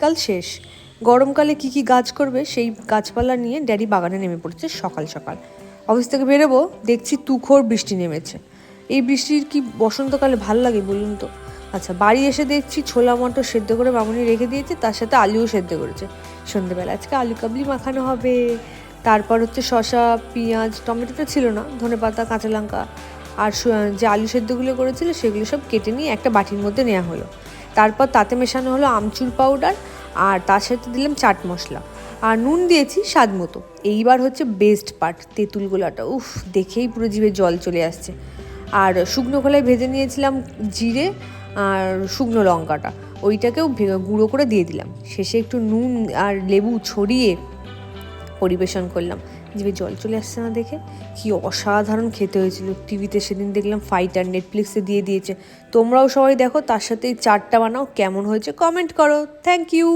কাল শেষ। গরমকালে কি কি গাছ করবে সেই গাছপালা নিয়ে ড্যাডি বাগানে নেমে পড়েছে সকাল সকাল। অফিস থেকে বেরোবো, দেখছি তুখোড় বৃষ্টি নেমেছে। এই বৃষ্টির কি বসন্তকালে ভাল লাগে বলুন তো? আচ্ছা, বাড়ি এসে দেখছি ছোলা মটর সেদ্ধ করে মামুনি রেখে দিয়েছে, তার সাথে আলুও সেদ্ধ করেছে। সন্ধ্যেবেলা আজকে আলু কাবলি মাখানো হবে। তারপর হচ্ছে শসা, পেঁয়াজ, টমেটোটা ছিল না, ধনেপাতা, কাঁচা লঙ্কা আর যে আলু সেদ্ধগুলো করেছিল সেগুলো সব কেটে নিয়ে একটা বাটির মধ্যে নেওয়া হলো। তারপর তাতে মেশানো হলো আমচুর পাউডার, আর তার সাথে দিলাম চাট মশলা, আর নুন দিয়েছি স্বাদ মতো। এইবার হচ্ছে বেস্ট পার্ট, তেঁতুল গোলাটা। উফ, দেখেই পুরো জিভে জল চলে আসছে। আর শুকনো খোলায় ভেজে নিয়েছিলাম জিরে আর শুকনো লঙ্কাটা, ওইটাকেও গুঁড়ো করে দিয়ে দিলাম। শেষে একটু নুন আর লেবু ছড়িয়ে পরিবেশন করলাম। জিভে জল চলে আসছে না দেখে? কি অসাধারণ খেতে হয়েছিল। টিভিতে সেদিন দেখলাম ফাইটার, নেটফ্লিক্সে দিয়ে দিয়েছে। তোমরাও সবাই দেখো, তার সাথে এই চাটটা বানাও। কেমন হয়েছে কমেন্ট করো। Thank you.